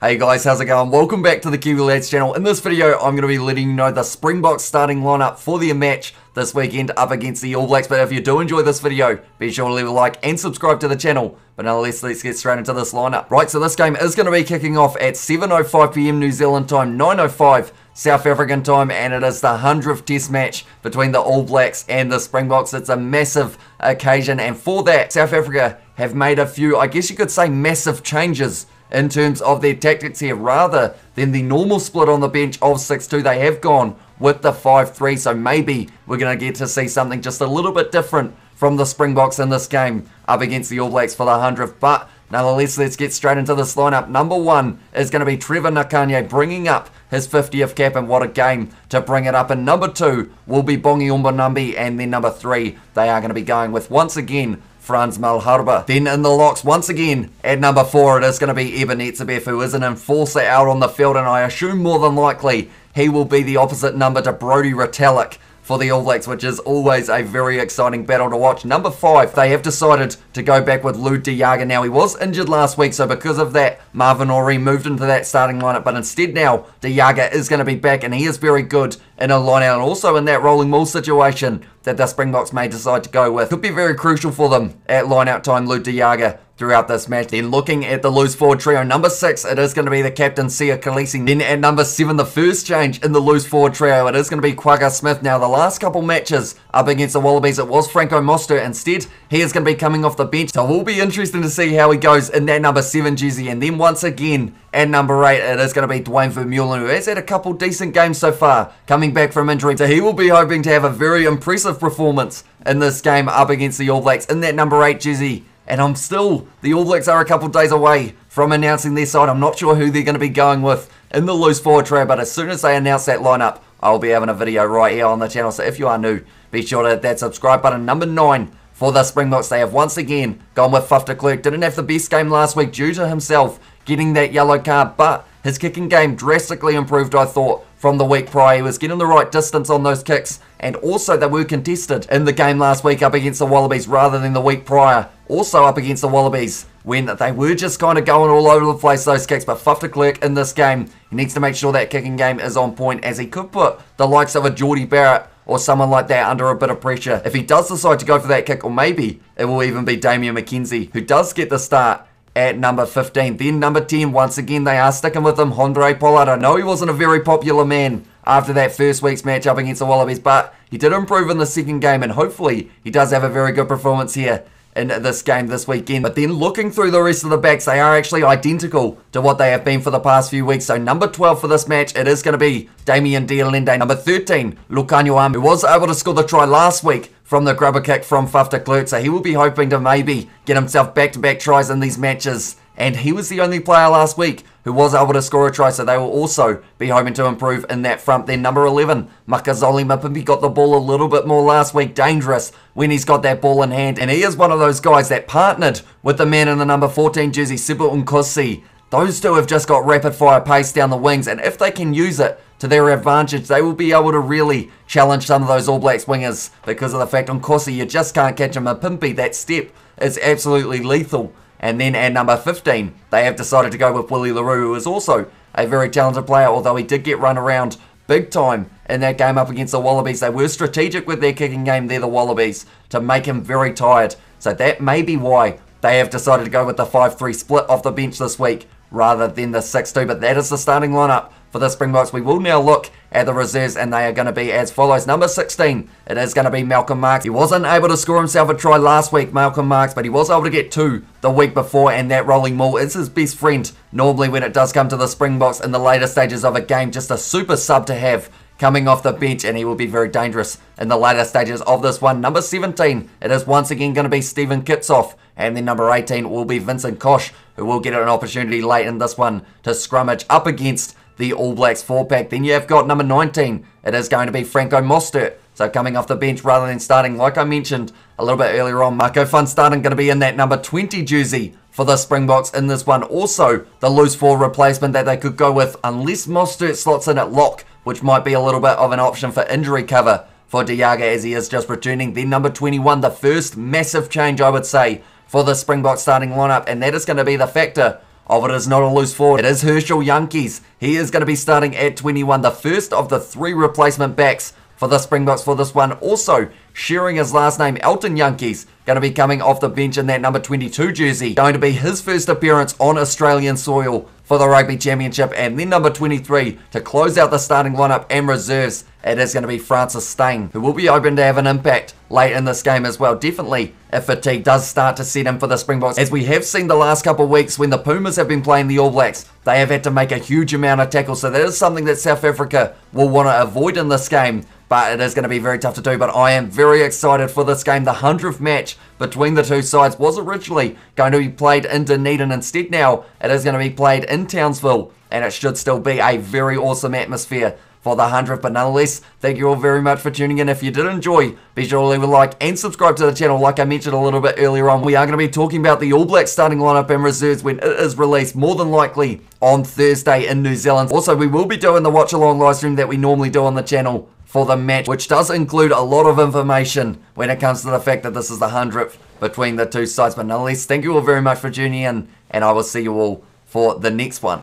Hey guys, how's it going? Welcome back to the Kiwi Lads channel. In this video, I'm going to be letting you know the Springboks starting lineup for their match this weekend up against the All Blacks. But if you do enjoy this video, be sure to leave a like and subscribe to the channel. But nonetheless, let's get straight into this lineup. Right, so this game is going to be kicking off at 7:05 PM New Zealand time, 9:05 South African time, and it is the 100th test match between the All Blacks and the Springboks. It's a massive occasion, and for that, South Africa have made a few, I guess you could say, massive changes in terms of their tactics here. Rather than the normal split on the bench of 6-2, they have gone with the 5-3, so maybe we're going to get to see something just a little bit different from the Springboks in this game up against the All Blacks for the 100th. But nonetheless, let's get straight into this lineup. Number 1 is going to be Trevor Nakanye, bringing up his 50th cap, and what a game to bring it up. And number 2 will be Bongi Umbonambi, and then number 3, they are going to be going with, once again, Frans Malherbe. Then in the locks, once again, at number 4, it is going to be Eben Etzebeth, who is an enforcer out on the field, and I assume more than likely he will be the opposite number to Brodie Retallick for the All Blacks, which is always a very exciting battle to watch. Number 5, they have decided to go back with Lou De Jager. Now, he was injured last week, so because of that, Marvin Orie moved into that starting lineup, but instead now, De Jager is going to be back, and he is very good in a line-out, and also in that rolling maul situation that the Springboks may decide to go with. Could be very crucial for them at line-out time, Lou De Jager, throughout this match. Then looking at the loose forward trio, number 6, it is going to be the captain, Sia Khaleesi. Then at number 7, the first change in the loose forward trio, it is going to be Quagga Smith. Now, the last couple matches up against the Wallabies, it was Franco Mostert. Instead, he is going to be coming off the bench, so it will be interesting to see how he goes in that number 7 jersey. And then once again, at number 8, it is going to be Dwayne Vermeulen, who has had a couple decent games so far, coming back from injury. So he will be hoping to have a very impressive performance in this game up against the All Blacks in that number 8 jersey. And the All Blacks are a couple days away from announcing their side. I'm not sure who they're going to be going with in the loose forward trio, but as soon as they announce that lineup, I'll be having a video right here on the channel. So if you are new, be sure to hit that subscribe button. Number 9 for the Springboks, they have once again gone with Faf de Klerk. Didn't have the best game last week due to himself getting that yellow card, but his kicking game drastically improved, I thought, from the week prior. He was getting the right distance on those kicks, and also they were contested in the game last week up against the Wallabies rather than the week prior, also up against the Wallabies, when they were just kind of going all over the place, those kicks. But Faf de Klerk in this game, he needs to make sure that kicking game is on point, as he could put the likes of a Geordie Barrett or someone like that under a bit of pressure if he does decide to go for that kick, or maybe it will even be Damian McKenzie who does get the start at number 15. Then number 10, once again, they are sticking with him, Handré Pollard. I know he wasn't a very popular man after that first week's match up against the Wallabies, but he did improve in the second game, and hopefully he does have a very good performance here in this game this weekend. But then looking through the rest of the backs, they are actually identical to what they have been for the past few weeks. So number 12 for this match, it is going to be Damien Dialende. Number 13, Lukhanyo Am, who was able to score the try last week from the grubber kick from Faf de Klerk, so he will be hoping to maybe get himself back-to-back tries in these matches. And he was the only player last week who was able to score a try, so they will also be hoping to improve in that front. Then number 11, Makazole Mapimpi, got the ball a little bit more last week. Dangerous when he's got that ball in hand, and he is one of those guys that partnered with the man in the number 14 jersey, Sibu Nkosi. Those two have just got rapid-fire pace down the wings, and if they can use it to their advantage, they will be able to really challenge some of those All Blacks wingers, because of the fact Nkosi, you just can't catch him. Mapimpi, that step is absolutely lethal. And then at number 15, they have decided to go with Willie le Roux, who is also a very talented player, although he did get run around big time in that game up against the Wallabies. They were strategic with their kicking game there, the Wallabies, to make him very tired. So that may be why they have decided to go with the 5-3 split off the bench this week rather than the 6-2. But that is the starting lineup for the Springboks. We will now look at the reserves, and they are going to be as follows. Number 16, it is going to be Malcolm Marx. He wasn't able to score himself a try last week, Malcolm Marx, but he was able to get 2 the week before, and that rolling maul is his best friend normally when it does come to the Springboks in the later stages of a game. Just a super sub to have coming off the bench, and he will be very dangerous in the later stages of this one. Number 17, it is once again going to be Stephen Kitsoff, and then number 18 will be Vincent Koch, who will get an opportunity late in this one to scrummage up against the All Blacks 4-pack. Then you have got number 19, it is going to be Franco Mostert. So coming off the bench rather than starting, like I mentioned a little bit earlier on, Marco van Staden going to be in that number 20 jersey for the Springboks in this one. Also, the loose forward replacement that they could go with, unless Mostert slots in at lock, which might be a little bit of an option for injury cover for De Jager, as he is just returning. Then number 21, the first massive change, I would say, for the Springbok starting lineup, and that is going to be the factor of it is not a loose forward. It is Herschel Yankees. He is going to be starting at 21, the first of the 3 replacement backs for the Springboks for this one. Also, sharing his last name, Elton Yankees, going to be coming off the bench in that number 22 jersey. Going to be his first appearance on Australian soil for the Rugby Championship. And then number 23, to close out the starting lineup and reserves, it is going to be Francis Steyn, who will be open to have an impact late in this game as well. Definitely, if fatigue does start to set in for the Springboks. As we have seen the last couple of weeks when the Pumas have been playing the All Blacks, they have had to make a huge amount of tackles. So that is something that South Africa will want to avoid in this game. But it is going to be very tough to do. But I am very excited for this game. The 100th match between the two sides was originally going to be played in Dunedin. Instead now, it is going to be played in Townsville. And it should still be a very awesome atmosphere for the 100th. But nonetheless, thank you all very much for tuning in. If you did enjoy, be sure to leave a like and subscribe to the channel. Like I mentioned a little bit earlier on, we are going to be talking about the All Blacks starting lineup and reserves when it is released, more than likely on Thursday in New Zealand. Also, we will be doing the watch along live stream that we normally do on the channel for the match, which does include a lot of information when it comes to the fact that this is the 100th between the two sides. But nonetheless, thank you all very much for tuning in, and I will see you all for the next one.